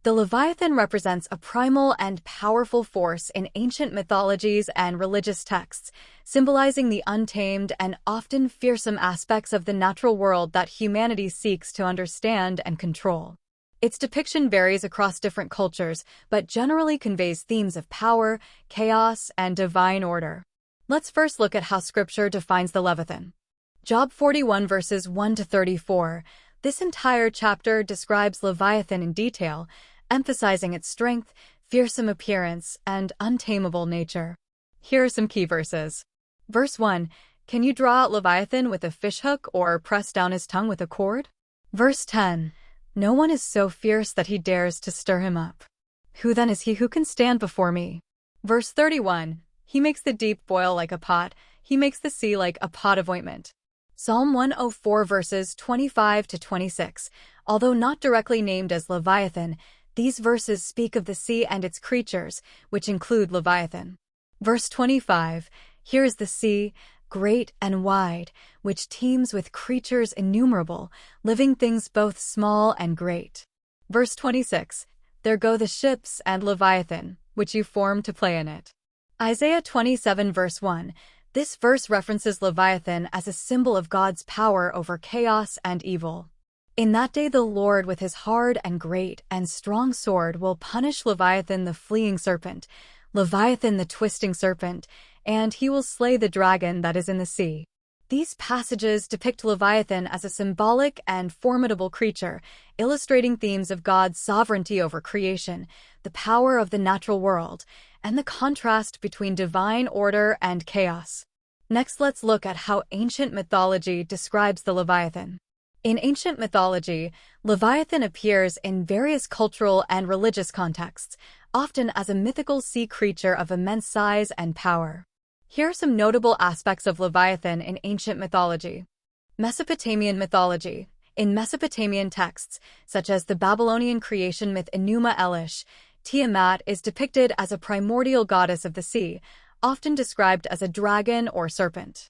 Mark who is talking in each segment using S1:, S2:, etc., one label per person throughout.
S1: The Leviathan represents a primal and powerful force in ancient mythologies and religious texts, symbolizing the untamed and often fearsome aspects of the natural world that humanity seeks to understand and control. Its depiction varies across different cultures, but generally conveys themes of power, chaos, and divine order. Let's first look at how Scripture defines the Leviathan. Job 41 verses 1 to 34. This entire chapter describes Leviathan in detail, emphasizing its strength, fearsome appearance, and untamable nature. Here are some key verses. Verse 1. Can you draw out Leviathan with a fishhook or press down his tongue with a cord? Verse 10. No one is so fierce that he dares to stir him up. Who then is he who can stand before me? Verse 31. He makes the deep boil like a pot. He makes the sea like a pot of ointment. Psalm 104 verses 25 to 26. Although not directly named as Leviathan, these verses speak of the sea and its creatures, which include Leviathan. Verse 25. Here is the sea, great and wide, which teems with creatures innumerable, living things both small and great. Verse 26. There go the ships and Leviathan, which you formed to play in it. Isaiah 27 verse 1. This verse references Leviathan as a symbol of God's power over chaos and evil. In that day the Lord with his hard and great and strong sword will punish Leviathan the fleeing serpent, Leviathan the twisting serpent, and he will slay the dragon that is in the sea. These passages depict Leviathan as a symbolic and formidable creature, illustrating themes of God's sovereignty over creation, the power of the natural world, and the contrast between divine order and chaos. Next, let's look at how ancient mythology describes the Leviathan. In ancient mythology, Leviathan appears in various cultural and religious contexts, often as a mythical sea creature of immense size and power. Here are some notable aspects of Leviathan in ancient mythology. Mesopotamian mythology. In Mesopotamian texts, such as the Babylonian creation myth Enuma Elish, Tiamat is depicted as a primordial goddess of the sea, often described as a dragon or serpent.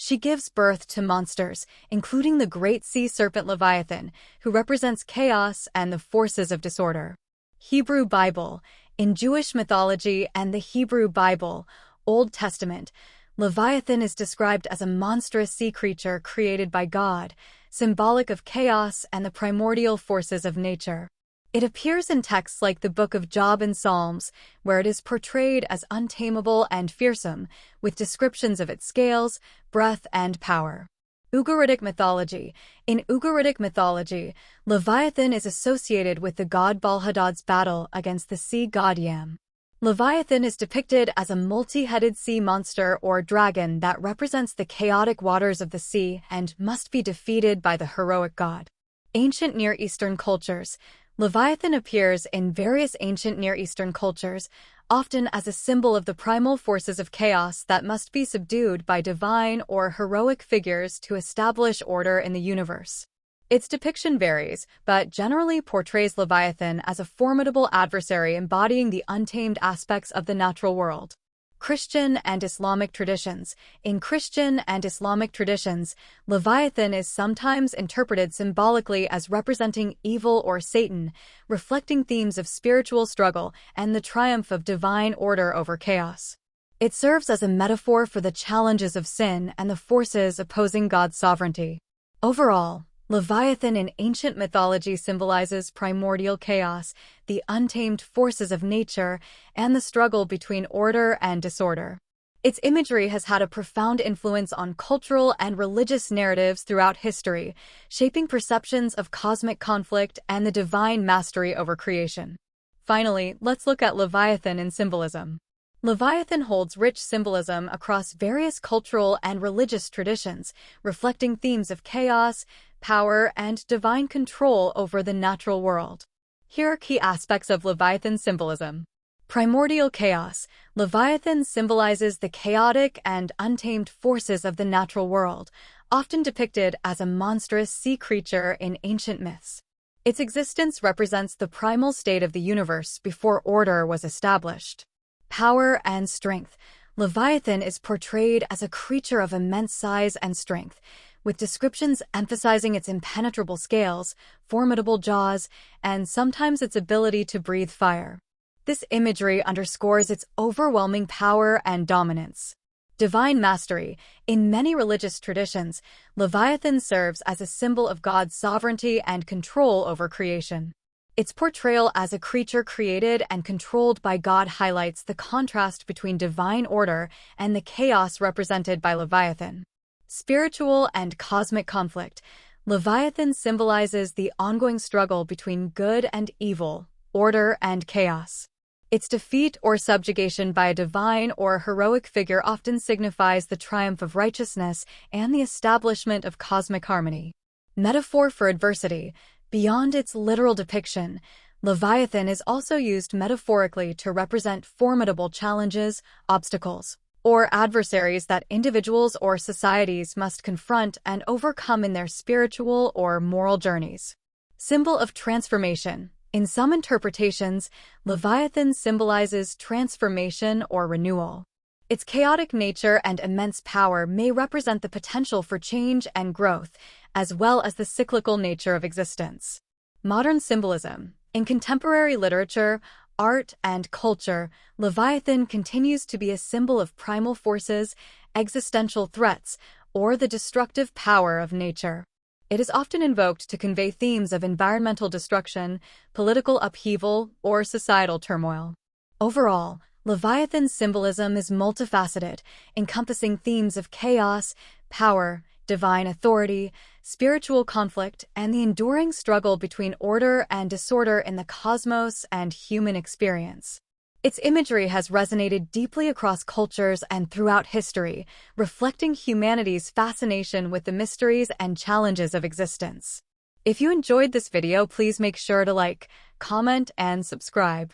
S1: She gives birth to monsters, including the great sea serpent Leviathan, who represents chaos and the forces of disorder. Hebrew Bible. In Jewish mythology and the Hebrew Bible, Old Testament, Leviathan is described as a monstrous sea creature created by God, symbolic of chaos and the primordial forces of nature. It appears in texts like the Book of Job and Psalms, where it is portrayed as untamable and fearsome, with descriptions of its scales, breadth, and power. Ugaritic mythology. In Ugaritic mythology, Leviathan is associated with the god Balhadad's battle against the sea god Yam. Leviathan is depicted as a multi-headed sea monster or dragon that represents the chaotic waters of the sea and must be defeated by the heroic god. Ancient Near Eastern cultures. Leviathan appears in various ancient Near Eastern cultures, often as a symbol of the primal forces of chaos that must be subdued by divine or heroic figures to establish order in the universe. Its depiction varies, but generally portrays Leviathan as a formidable adversary embodying the untamed aspects of the natural world. Christian and Islamic traditions. In Christian and Islamic traditions, Leviathan is sometimes interpreted symbolically as representing evil or Satan, reflecting themes of spiritual struggle and the triumph of divine order over chaos. It serves as a metaphor for the challenges of sin and the forces opposing God's sovereignty. Overall, Leviathan in ancient mythology symbolizes primordial chaos, the untamed forces of nature, and the struggle between order and disorder. Its imagery has had a profound influence on cultural and religious narratives throughout history, shaping perceptions of cosmic conflict and the divine mastery over creation. Finally, let's look at Leviathan in symbolism. Leviathan holds rich symbolism across various cultural and religious traditions, reflecting themes of chaos, power, and divine control over the natural world. Here are key aspects of Leviathan symbolism. Primordial chaos. Leviathan symbolizes the chaotic and untamed forces of the natural world, often depicted as a monstrous sea creature in ancient myths. Its existence represents the primal state of the universe before order was established. Power and strength. Leviathan is portrayed as a creature of immense size and strength, with descriptions emphasizing its impenetrable scales, formidable jaws, and sometimes its ability to breathe fire. This imagery underscores its overwhelming power and dominance. Divine mastery. In many religious traditions, Leviathan serves as a symbol of God's sovereignty and control over creation. Its portrayal as a creature created and controlled by God highlights the contrast between divine order and the chaos represented by Leviathan. Spiritual and cosmic conflict. Leviathan symbolizes the ongoing struggle between good and evil, order and chaos. Its defeat or subjugation by a divine or heroic figure often signifies the triumph of righteousness and the establishment of cosmic harmony. Metaphor for adversity. Beyond its literal depiction, Leviathan is also used metaphorically to represent formidable challenges, obstacles, or adversaries that individuals or societies must confront and overcome in their spiritual or moral journeys. Symbol of transformation. In some interpretations, Leviathan symbolizes transformation or renewal. Its chaotic nature and immense power may represent the potential for change and growth, as well as the cyclical nature of existence. Modern symbolism. In contemporary literature, art, and culture, Leviathan continues to be a symbol of primal forces, existential threats, or the destructive power of nature. It is often invoked to convey themes of environmental destruction, political upheaval, or societal turmoil. Overall, Leviathan's symbolism is multifaceted, encompassing themes of chaos, power, divine authority, spiritual conflict, and the enduring struggle between order and disorder in the cosmos and human experience. Its imagery has resonated deeply across cultures and throughout history, reflecting humanity's fascination with the mysteries and challenges of existence. If you enjoyed this video, please make sure to like, comment, and subscribe.